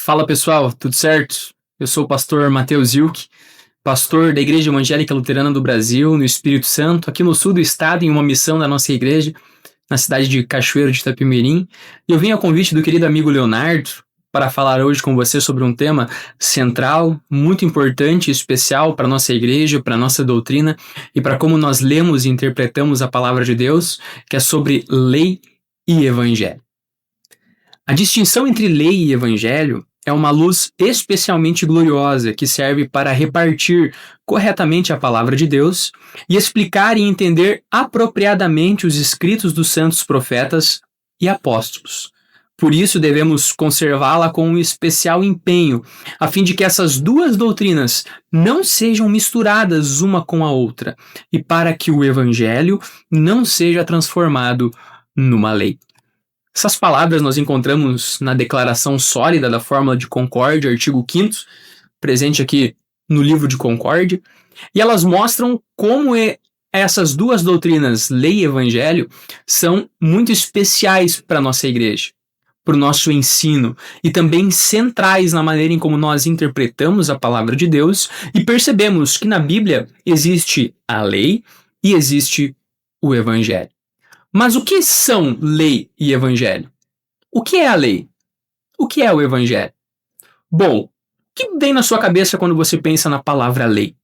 Fala pessoal, tudo certo? Eu sou o pastor Matheus Ilk, pastor da Igreja Evangélica Luterana do Brasil, no Espírito Santo, aqui no sul do estado, em uma missão da nossa igreja, na cidade de Cachoeiro de Itapemirim. E eu vim a convite do querido amigo Leonardo para falar hoje com você sobre um tema central, muito importante e especial para a nossa igreja, para a nossa doutrina e para como nós lemos e interpretamos a palavra de Deus, que é sobre lei e evangelho. A distinção entre lei e evangelho é uma luz especialmente gloriosa que serve para repartir corretamente a palavra de Deus e explicar e entender apropriadamente os escritos dos santos profetas e apóstolos. Por isso devemos conservá-la com um especial empenho, a fim de que essas duas doutrinas não sejam misturadas uma com a outra e para que o evangelho não seja transformado numa lei. Essas palavras nós encontramos na declaração sólida da Fórmula de Concórdia, artigo 5º, presente aqui no livro de Concórdia, e elas mostram como essas duas doutrinas, lei e evangelho, são muito especiais para a nossa igreja, para o nosso ensino, e também centrais na maneira em como nós interpretamos a palavra de Deus e percebemos que na Bíblia existe a lei e existe o evangelho. Mas o que são lei e evangelho? O que é a lei? O que é o evangelho? Bom, o que vem na sua cabeça quando você pensa na palavra lei?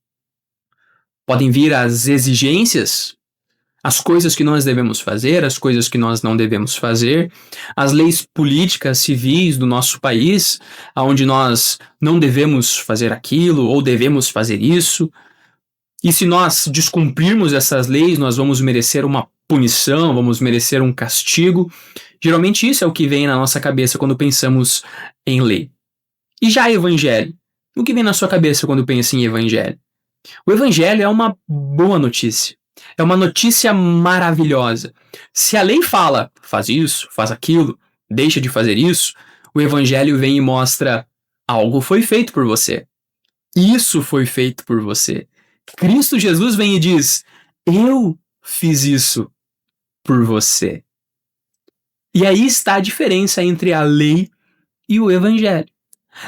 Podem vir as exigências, as coisas que nós devemos fazer, as coisas que nós não devemos fazer, as leis políticas, civis do nosso país, onde nós não devemos fazer aquilo ou devemos fazer isso. E se nós descumprirmos essas leis, nós vamos merecer uma punição, vamos merecer um castigo. Geralmente isso é o que vem na nossa cabeça quando pensamos em lei. E já evangelho? O que vem na sua cabeça quando pensa em evangelho? O evangelho é uma boa notícia. É uma notícia maravilhosa. Se a lei fala, faz isso, faz aquilo, deixa de fazer isso, o evangelho vem e mostra: algo foi feito por você. Isso foi feito por você. Cristo Jesus vem e diz: eu fiz isso por você. E aí está a diferença entre a lei e o evangelho.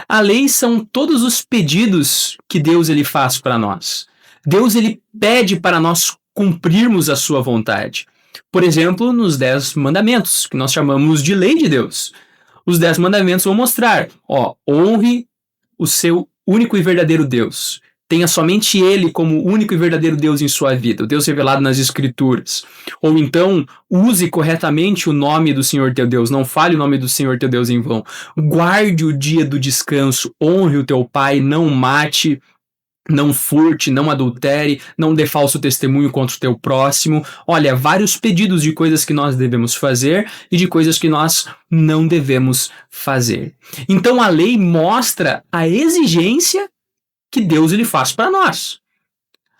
A lei são todos os pedidos que Deus ele faz para nós. Deus ele pede para nós cumprirmos a sua vontade. Por exemplo, nos 10 mandamentos, que nós chamamos de lei de Deus. Os 10 mandamentos vão mostrar: honre o seu único e verdadeiro Deus. Tenha somente Ele como único e verdadeiro Deus em sua vida, o Deus revelado nas Escrituras. Ou então, use corretamente o nome do Senhor teu Deus, não fale o nome do Senhor teu Deus em vão. Guarde o dia do descanso, honre o teu pai, não mate, não furte, não adultere, não dê falso testemunho contra o teu próximo. Olha, vários pedidos de coisas que nós devemos fazer e de coisas que nós não devemos fazer. Então a lei mostra a exigência que Deus ele faz para nós.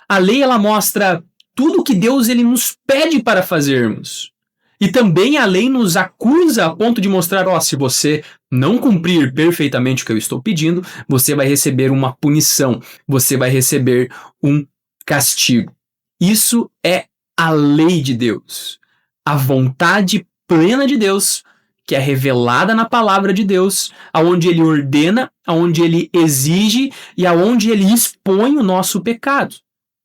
A lei ela mostra tudo que Deus ele nos pede para fazermos. E também a lei nos acusa a ponto de mostrar: se você não cumprir perfeitamente o que eu estou pedindo, você vai receber uma punição, você vai receber um castigo. Isso é a lei de Deus, a vontade plena de Deus, que é revelada na palavra de Deus, aonde ele ordena, aonde ele exige e aonde ele expõe o nosso pecado,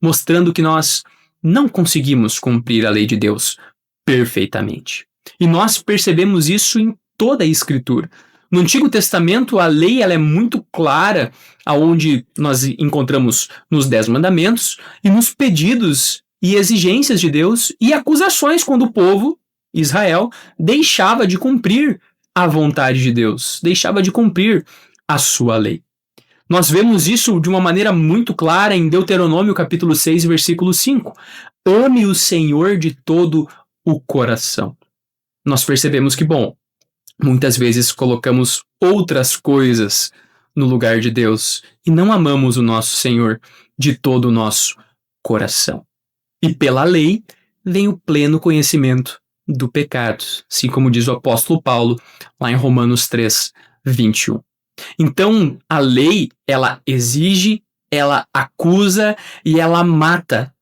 mostrando que nós não conseguimos cumprir a lei de Deus perfeitamente. E nós percebemos isso em toda a Escritura. No Antigo Testamento, a lei ela é muito clara, aonde nós encontramos nos 10 mandamentos e nos pedidos e exigências de Deus e acusações quando o povo Israel deixava de cumprir a vontade de Deus, deixava de cumprir a sua lei. Nós vemos isso de uma maneira muito clara em Deuteronômio capítulo 6, versículo 5. Ame o Senhor de todo o coração. Nós percebemos que, muitas vezes colocamos outras coisas no lugar de Deus e não amamos o nosso Senhor de todo o nosso coração. E pela lei vem o pleno conhecimento do pecado, assim como diz o apóstolo Paulo lá em Romanos 3, 21. Então, a lei, ela exige, ela acusa e ela mata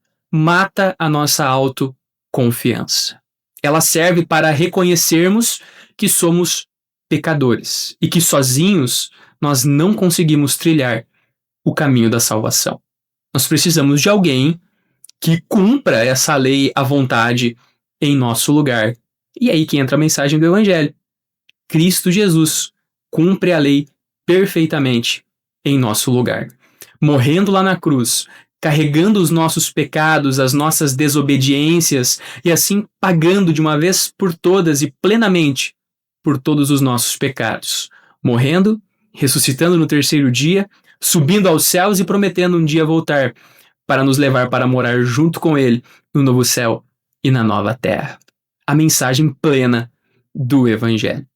a nossa autoconfiança. Ela serve para reconhecermos que somos pecadores e que sozinhos nós não conseguimos trilhar o caminho da salvação. Nós precisamos de alguém que cumpra essa lei à vontade em nosso lugar. E aí que entra a mensagem do Evangelho. Cristo Jesus cumpre a lei perfeitamente em nosso lugar. Morrendo lá na cruz, carregando os nossos pecados, as nossas desobediências e assim pagando de uma vez por todas e plenamente por todos os nossos pecados. Morrendo, ressuscitando no terceiro dia, subindo aos céus e prometendo um dia voltar para nos levar para morar junto com Ele no novo céu e na nova terra. A mensagem plena do Evangelho.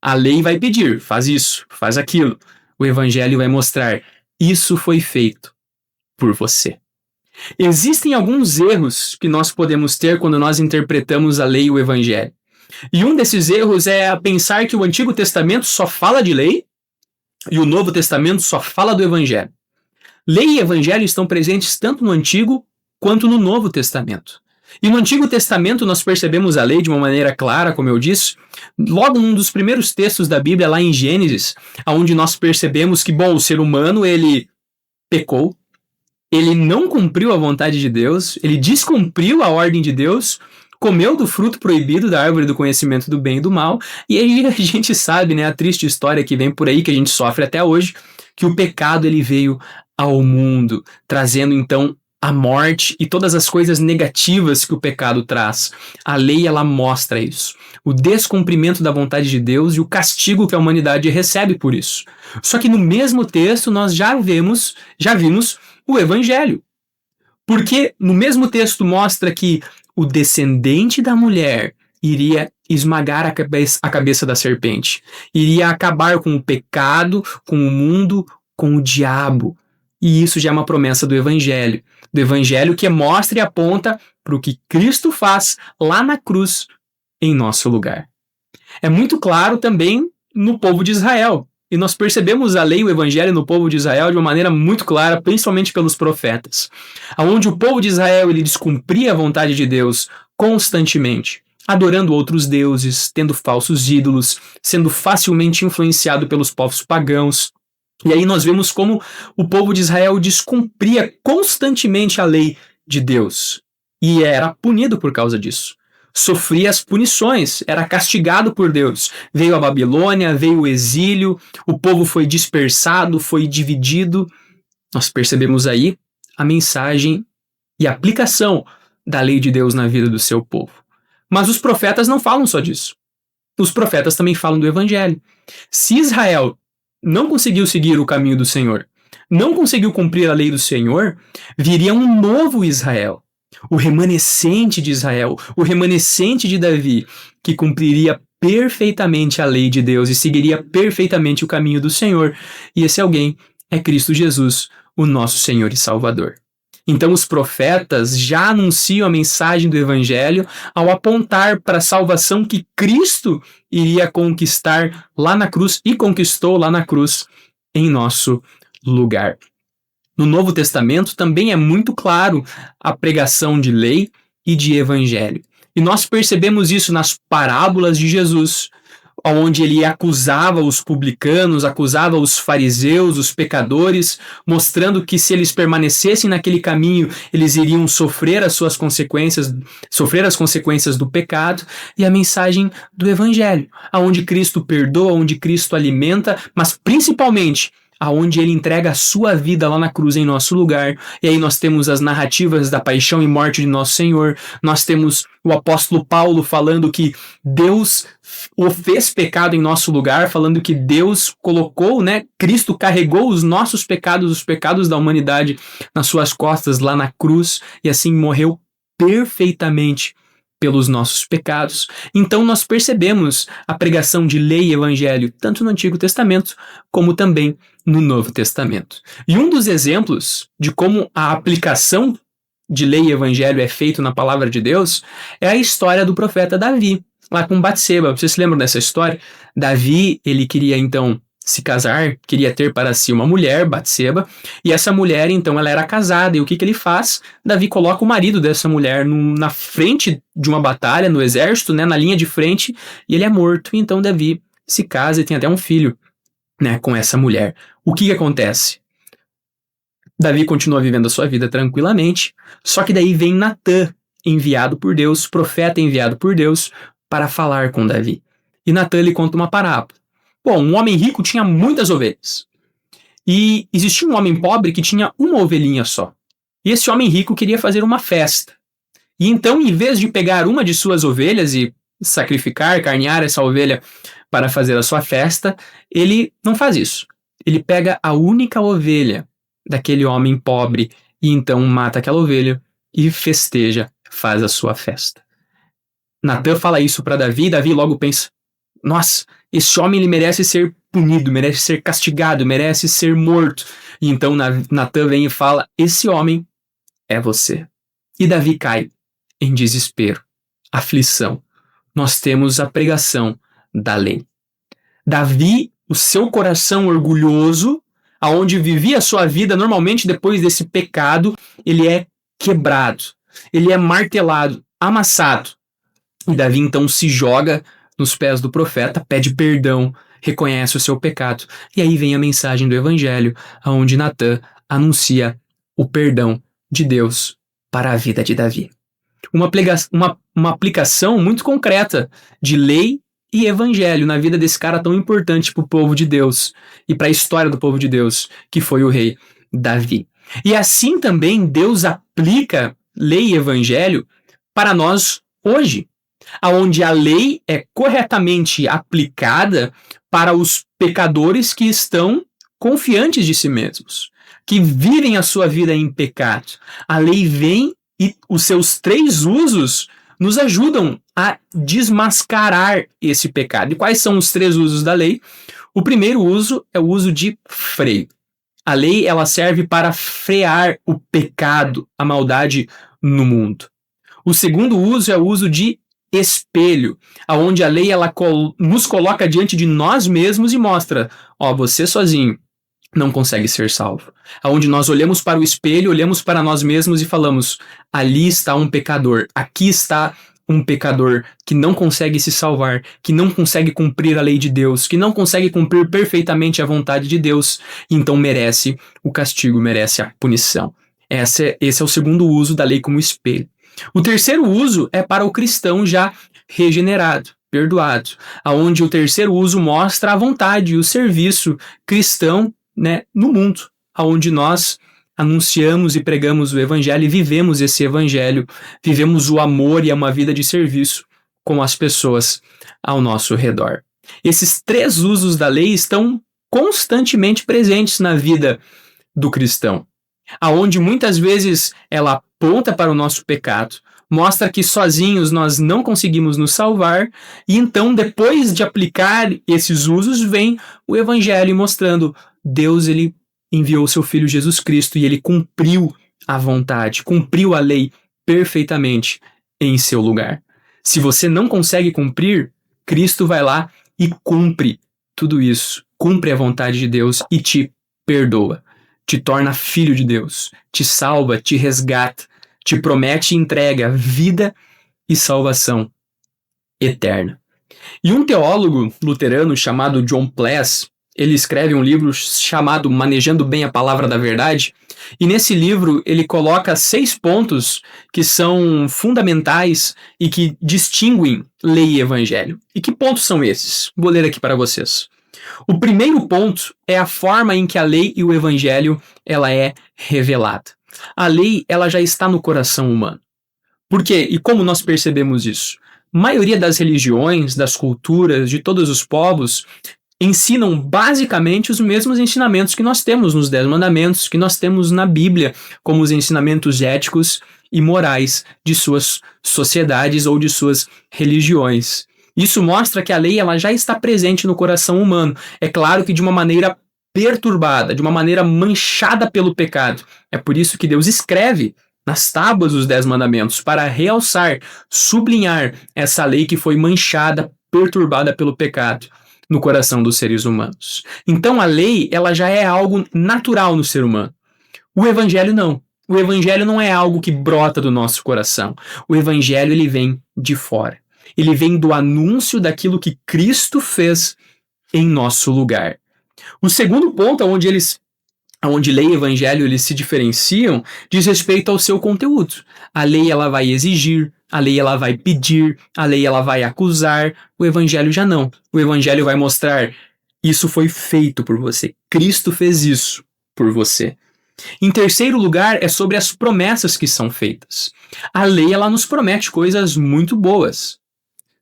A lei vai pedir, faz isso, faz aquilo. O Evangelho vai mostrar, isso foi feito por você. Existem alguns erros que nós podemos ter quando nós interpretamos a lei e o Evangelho. E um desses erros é pensar que o Antigo Testamento só fala de lei e o Novo Testamento só fala do Evangelho. Lei e Evangelho estão presentes tanto no Antigo quanto no Novo Testamento. E no Antigo Testamento nós percebemos a lei de uma maneira clara, como eu disse, logo num dos primeiros textos da Bíblia, lá em Gênesis, onde nós percebemos que, bom, o ser humano, ele pecou, ele não cumpriu a vontade de Deus, ele descumpriu a ordem de Deus, comeu do fruto proibido da árvore do conhecimento do bem e do mal, e aí a gente sabe, né, a triste história que vem por aí, que a gente sofre até hoje, que o pecado ele veio ao mundo, trazendo então a morte e todas as coisas negativas que o pecado traz. A lei, ela mostra isso. O descumprimento da vontade de Deus e o castigo que a humanidade recebe por isso. Só que no mesmo texto nós já vimos o Evangelho. Porque no mesmo texto mostra que o descendente da mulher iria esmagar a cabeça da serpente. Iria acabar com o pecado, com o mundo, com o diabo. E isso já é uma promessa do Evangelho. Do Evangelho que mostra e aponta para o que Cristo faz lá na cruz em nosso lugar. É muito claro também no povo de Israel. E nós percebemos a lei e o Evangelho no povo de Israel de uma maneira muito clara, principalmente pelos profetas. Onde o povo de Israel ele descumpria a vontade de Deus constantemente, adorando outros deuses, tendo falsos ídolos, sendo facilmente influenciado pelos povos pagãos. E aí nós vemos como o povo de Israel descumpria constantemente a lei de Deus. E era punido por causa disso. Sofria as punições, era castigado por Deus. Veio a Babilônia, veio o exílio, o povo foi dispersado, foi dividido. Nós percebemos aí a mensagem e a aplicação da lei de Deus na vida do seu povo. Mas os profetas não falam só disso. Os profetas também falam do Evangelho. Se Israel não conseguiu seguir o caminho do Senhor, não conseguiu cumprir a lei do Senhor, viria um novo Israel, o remanescente de Israel, o remanescente de Davi, que cumpriria perfeitamente a lei de Deus e seguiria perfeitamente o caminho do Senhor. E esse alguém é Cristo Jesus, o nosso Senhor e Salvador. Então os profetas já anunciam a mensagem do Evangelho ao apontar para a salvação que Cristo iria conquistar lá na cruz e conquistou lá na cruz em nosso lugar. No Novo Testamento também é muito claro a pregação de lei e de Evangelho. E nós percebemos isso nas parábolas de Jesus, onde ele acusava os publicanos, acusava os fariseus, os pecadores, mostrando que se eles permanecessem naquele caminho, eles iriam sofrer as consequências do pecado, e a mensagem do Evangelho, aonde Cristo perdoa, onde Cristo alimenta, mas principalmente aonde ele entrega a sua vida lá na cruz em nosso lugar. E aí nós temos as narrativas da paixão e morte de nosso Senhor, nós temos o apóstolo Paulo falando que Deus o fez pecado em nosso lugar, falando que Deus colocou, Cristo carregou os nossos pecados, os pecados da humanidade nas suas costas lá na cruz e assim morreu perfeitamente pelos nossos pecados. Então nós percebemos a pregação de lei e evangelho tanto no Antigo Testamento como também no Novo Testamento. E um dos exemplos de como a aplicação de lei e evangelho é feito na palavra de Deus é a história do profeta Davi, lá com Batseba. Vocês se lembram dessa história? Davi, ele queria então se casar, queria ter para si uma mulher, Batseba, e essa mulher então ela era casada, e o que ele faz? Davi coloca o marido dessa mulher na frente de uma batalha, no exército, na linha de frente, e ele é morto. Então Davi se casa e tem até um filho, né, com essa mulher. O que acontece? Davi continua vivendo a sua vida tranquilamente, só que daí vem Natã, enviado por Deus, profeta enviado por Deus, para falar com Davi. E Natã lhe conta uma parábola. Bom, um homem rico tinha muitas ovelhas. E existia um homem pobre que tinha uma ovelhinha só. E esse homem rico queria fazer uma festa. E então, em vez de pegar uma de suas ovelhas e sacrificar, carnear essa ovelha para fazer a sua festa, ele não faz isso. Ele pega a única ovelha daquele homem pobre e então mata aquela ovelha e festeja, faz a sua festa. Natã fala isso para Davi e Davi logo pensa, nossa, esse homem ele merece ser punido, merece ser castigado, merece ser morto. E então Natã vem e fala, esse homem é você. E Davi cai em desespero, aflição. Nós temos a pregação da lei. Davi, o seu coração orgulhoso, aonde vivia a sua vida normalmente depois desse pecado, ele é quebrado, ele é martelado, amassado. E Davi então se joga nos pés do profeta, pede perdão, reconhece o seu pecado. E aí vem a mensagem do evangelho, aonde Natã anuncia o perdão de Deus para a vida de Davi. Uma aplicação muito concreta de lei e evangelho na vida desse cara tão importante para o povo de Deus e para a história do povo de Deus, que foi o rei Davi. E assim também Deus aplica lei e evangelho para nós hoje, aonde a lei é corretamente aplicada para os pecadores que estão confiantes de si mesmos, que vivem a sua vida em pecado. A lei vem e os seus 3 usos nos ajudam a desmascarar esse pecado. E quais são os 3 usos da lei? O primeiro uso é o uso de freio. A lei ela serve para frear o pecado, a maldade no mundo. O segundo uso é o uso de espelho, aonde a lei ela nos coloca diante de nós mesmos e mostra, ó, você sozinho não consegue ser salvo. Aonde nós olhamos para o espelho, olhamos para nós mesmos e falamos, ali está um pecador, aqui está um pecador que não consegue se salvar, que não consegue cumprir a lei de Deus, que não consegue cumprir perfeitamente a vontade de Deus, então merece o castigo, merece a punição. Esse é o segundo uso da lei como espelho. O terceiro uso é para o cristão já regenerado, perdoado, aonde o terceiro uso mostra a vontade e o serviço cristão, né, no mundo, aonde nós anunciamos e pregamos o evangelho e vivemos esse evangelho, vivemos o amor e uma vida de serviço com as pessoas ao nosso redor. Esses 3 usos da lei estão constantemente presentes na vida do cristão, aonde muitas vezes ela aponta para o nosso pecado, mostra que sozinhos nós não conseguimos nos salvar, e então depois de aplicar esses usos vem o evangelho mostrando Deus ele enviou seu filho Jesus Cristo e ele cumpriu a vontade, cumpriu a lei perfeitamente em seu lugar. Se você não consegue cumprir, Cristo vai lá e cumpre tudo isso, cumpre a vontade de Deus e te perdoa, te torna filho de Deus, te salva, te resgata, te promete e entrega vida e salvação eterna. E um teólogo luterano chamado John Pless, ele escreve um livro chamado Manejando Bem a Palavra da Verdade, e nesse livro ele coloca 6 pontos que são fundamentais e que distinguem lei e evangelho. E que pontos são esses? Vou ler aqui para vocês. O primeiro ponto é a forma em que a lei e o evangelho ela é revelada. A lei ela já está no coração humano. Por quê? E como nós percebemos isso? A maioria das religiões, das culturas, de todos os povos, ensinam basicamente os mesmos ensinamentos que nós temos nos 10 mandamentos, que nós temos na Bíblia, como os ensinamentos éticos e morais de suas sociedades ou de suas religiões. Isso mostra que a lei ela já está presente no coração humano. É claro que de uma maneira perturbada, de uma maneira manchada pelo pecado. É por isso que Deus escreve nas tábuas os 10 mandamentos, para realçar, sublinhar essa lei que foi manchada, perturbada pelo pecado no coração dos seres humanos. Então a lei ela já é algo natural no ser humano. O evangelho não. O evangelho não é algo que brota do nosso coração. O evangelho ele vem de fora. Ele vem do anúncio daquilo que Cristo fez em nosso lugar. O segundo ponto, onde lei e evangelho eles se diferenciam, diz respeito ao seu conteúdo. A lei ela vai exigir, a lei ela vai pedir, a lei ela vai acusar, o evangelho já não. O evangelho vai mostrar: isso foi feito por você, Cristo fez isso por você. Em terceiro lugar, é sobre as promessas que são feitas. A lei ela nos promete coisas muito boas.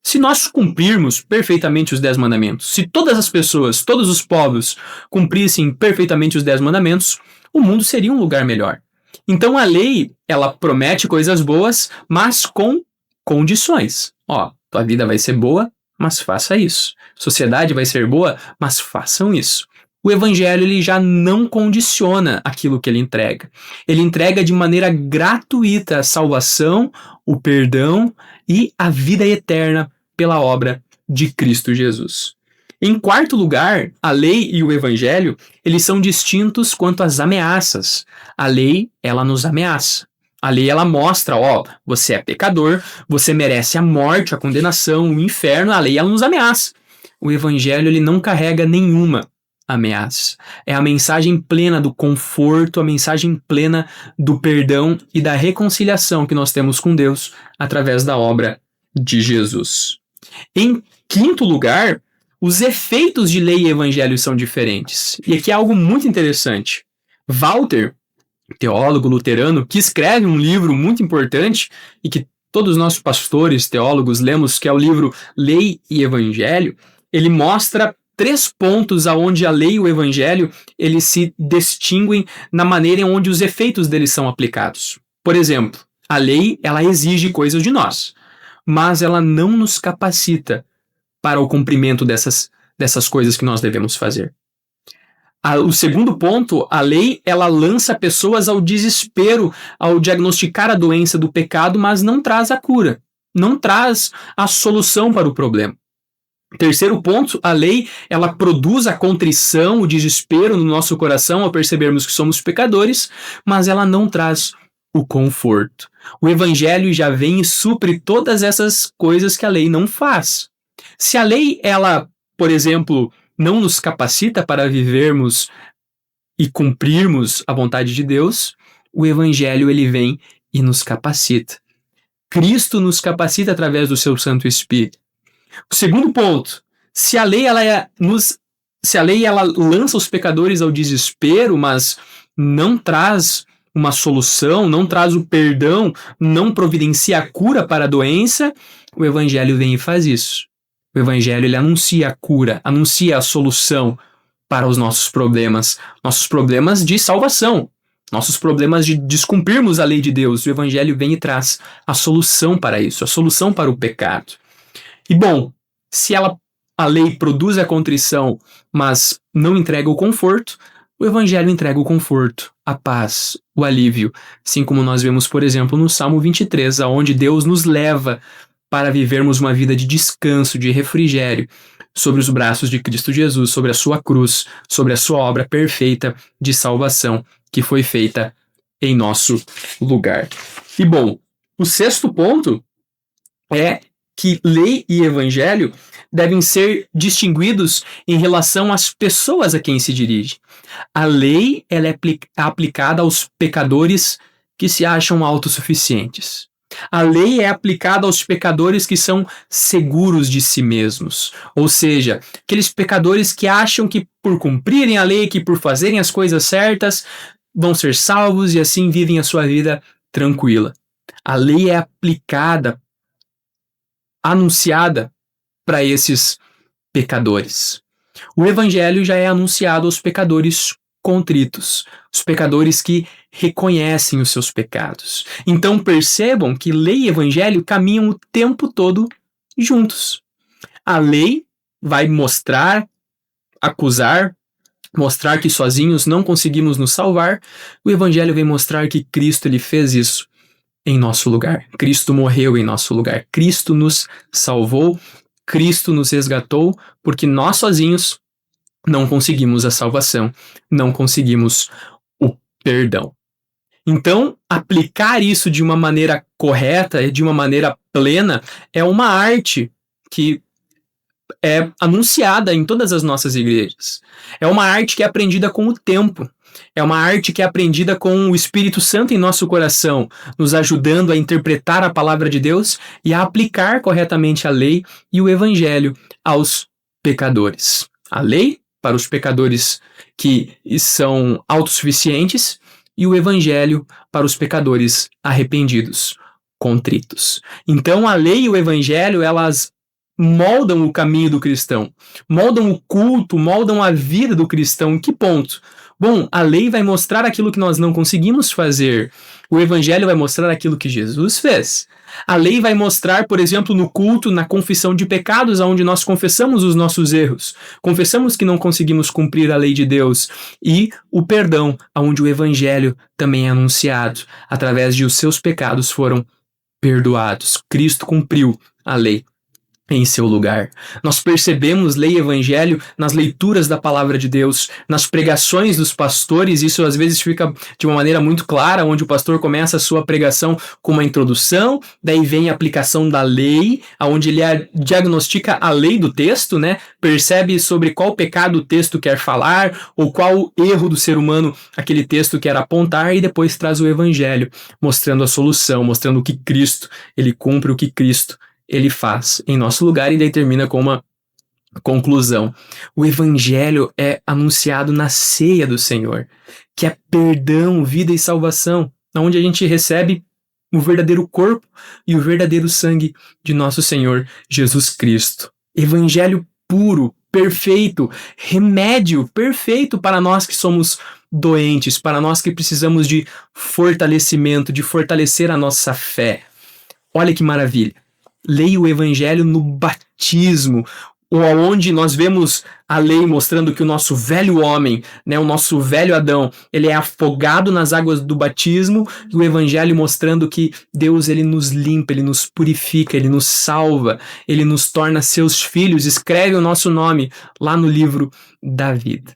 Se nós cumprirmos perfeitamente os 10 mandamentos, se todas as pessoas, todos os povos cumprissem perfeitamente os 10 mandamentos, o mundo seria um lugar melhor. Então a lei, ela promete coisas boas, mas com condições. Ó, tua vida vai ser boa, mas faça isso. Sociedade vai ser boa, mas façam isso. O evangelho ele já não condiciona aquilo que ele entrega. Ele entrega de maneira gratuita a salvação, o perdão e a vida eterna pela obra de Cristo Jesus. Em quarto lugar, a lei e o evangelho, eles são distintos quanto às ameaças. A lei, ela nos ameaça. A lei, ela mostra, ó, você é pecador, você merece a morte, a condenação, o inferno, a lei, ela nos ameaça. O evangelho, ele não carrega nenhuma ameaça. É a mensagem plena do conforto, a mensagem plena do perdão e da reconciliação que nós temos com Deus através da obra de Jesus. Em quinto lugar, os efeitos de lei e evangelho são diferentes. E aqui é algo muito interessante. Walter, teólogo luterano, que escreve um livro muito importante e que todos nós pastores, teólogos, lemos, que é o livro Lei e Evangelho, ele mostra 3 pontos aonde a lei e o evangelho eles se distinguem na maneira em onde os efeitos deles são aplicados. Por exemplo, a lei ela exige coisas de nós, mas ela não nos capacita para o cumprimento dessas coisas que nós devemos fazer. O segundo ponto, a lei ela lança pessoas ao desespero ao diagnosticar a doença do pecado, mas não traz a cura, não traz a solução para o problema. Terceiro ponto, a lei ela produz a contrição, o desespero no nosso coração ao percebermos que somos pecadores, mas ela não traz o conforto. O evangelho já vem e supre todas essas coisas que a lei não faz. Se a lei, ela, por exemplo, não nos capacita para vivermos e cumprirmos a vontade de Deus, o evangelho ele vem e nos capacita. Cristo nos capacita através do seu Santo Espírito. O segundo ponto, se a lei ela lança os pecadores ao desespero, mas não traz uma solução, não traz o perdão, não providencia a cura para a doença, o evangelho vem e faz isso. O evangelho ele anuncia a cura, anuncia a solução para os nossos problemas de salvação, nossos problemas de descumprirmos a lei de Deus. O evangelho vem e traz a solução para isso, a solução para o pecado. E bom, se a lei produz a contrição, mas não entrega o conforto, o evangelho entrega o conforto, a paz, o alívio. Assim como nós vemos, por exemplo, no Salmo 23, onde Deus nos leva para vivermos uma vida de descanso, de refrigério, sobre os braços de Cristo Jesus, sobre a sua cruz, sobre a sua obra perfeita de salvação que foi feita em nosso lugar. E bom, o sexto ponto é que lei e evangelho devem ser distinguidos em relação às pessoas a quem se dirige. A lei ela é aplicada aos pecadores que se acham autossuficientes. A lei é aplicada aos pecadores que são seguros de si mesmos. Ou seja, aqueles pecadores que acham que por cumprirem a lei, que por fazerem as coisas certas, vão ser salvos e assim vivem a sua vida tranquila. A lei é aplicada, anunciada para esses pecadores. O evangelho já é anunciado aos pecadores contritos, os pecadores que reconhecem os seus pecados. Então percebam que lei e evangelho caminham o tempo todo juntos. A lei vai mostrar, acusar, mostrar que sozinhos não conseguimos nos salvar. O evangelho vem mostrar que Cristo ele fez isso em nosso lugar. Cristo morreu em nosso lugar. Cristo nos salvou, Cristo nos resgatou, porque nós sozinhos não conseguimos a salvação, não conseguimos o perdão. Então, aplicar isso de uma maneira correta, de uma maneira plena, é uma arte que é anunciada em todas as nossas igrejas. É uma arte que é aprendida com o tempo. É uma arte que é aprendida com o Espírito Santo em nosso coração, nos ajudando a interpretar a palavra de Deus e a aplicar corretamente a lei e o evangelho aos pecadores. A lei para os pecadores que são autossuficientes e o evangelho para os pecadores arrependidos, contritos. Então a lei e o evangelho, elas moldam o caminho do cristão, moldam o culto, moldam a vida do cristão. Em que ponto? Bom, a lei vai mostrar aquilo que nós não conseguimos fazer. O evangelho vai mostrar aquilo que Jesus fez. A lei vai mostrar, por exemplo, no culto, na confissão de pecados, onde nós confessamos os nossos erros, confessamos que não conseguimos cumprir a lei de Deus, e o perdão, onde o evangelho também é anunciado, através de os seus pecados foram perdoados. Cristo cumpriu a lei em seu lugar. Nós percebemos lei e evangelho nas leituras da palavra de Deus, nas pregações dos pastores. Isso às vezes fica de uma maneira muito clara, onde o pastor começa a sua pregação com uma introdução, daí vem a aplicação da lei, onde ele diagnostica a lei do texto, né? Percebe sobre qual pecado o texto quer falar, ou qual erro do ser humano aquele texto quer apontar, e depois traz o evangelho, mostrando a solução, mostrando o que Cristo ele cumpre, o que Cristo ele faz em nosso lugar, e daí termina com uma conclusão. O evangelho é anunciado na ceia do Senhor, que é perdão, vida e salvação, onde a gente recebe o verdadeiro corpo e o verdadeiro sangue de nosso Senhor Jesus Cristo. Evangelho puro, perfeito, remédio perfeito para nós que somos doentes, para nós que precisamos de fortalecimento, de fortalecer a nossa fé. Olha que maravilha. Leia o evangelho no batismo, onde nós vemos a lei mostrando que o nosso velho homem, né, o nosso velho Adão, ele é afogado nas águas do batismo, e o evangelho mostrando que Deus ele nos limpa, ele nos purifica, ele nos salva, ele nos torna seus filhos, escreve o nosso nome lá no livro da vida.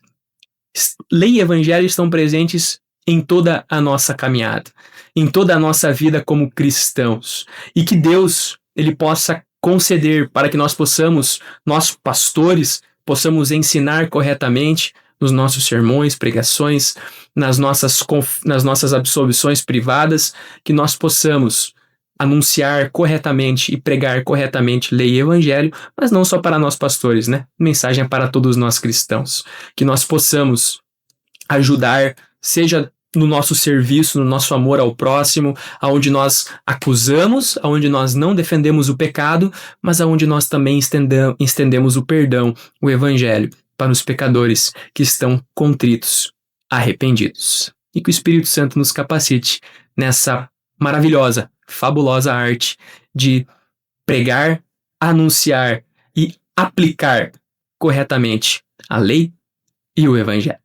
Lei e evangelho estão presentes em toda a nossa caminhada, em toda a nossa vida como cristãos, e que Deus ele possa conceder para que nós possamos, nós pastores, possamos ensinar corretamente nos nossos sermões, pregações, nas nossas absolvições privadas, que nós possamos anunciar corretamente e pregar corretamente lei e evangelho, mas não só para nós pastores, né? Mensagem é para todos nós cristãos. Que nós possamos ajudar, seja no nosso serviço, no nosso amor ao próximo, aonde nós acusamos, aonde nós não defendemos o pecado, mas aonde nós também estendemos o perdão, o evangelho, para os pecadores que estão contritos, arrependidos. E que o Espírito Santo nos capacite nessa maravilhosa, fabulosa arte de pregar, anunciar e aplicar corretamente a lei e o evangelho.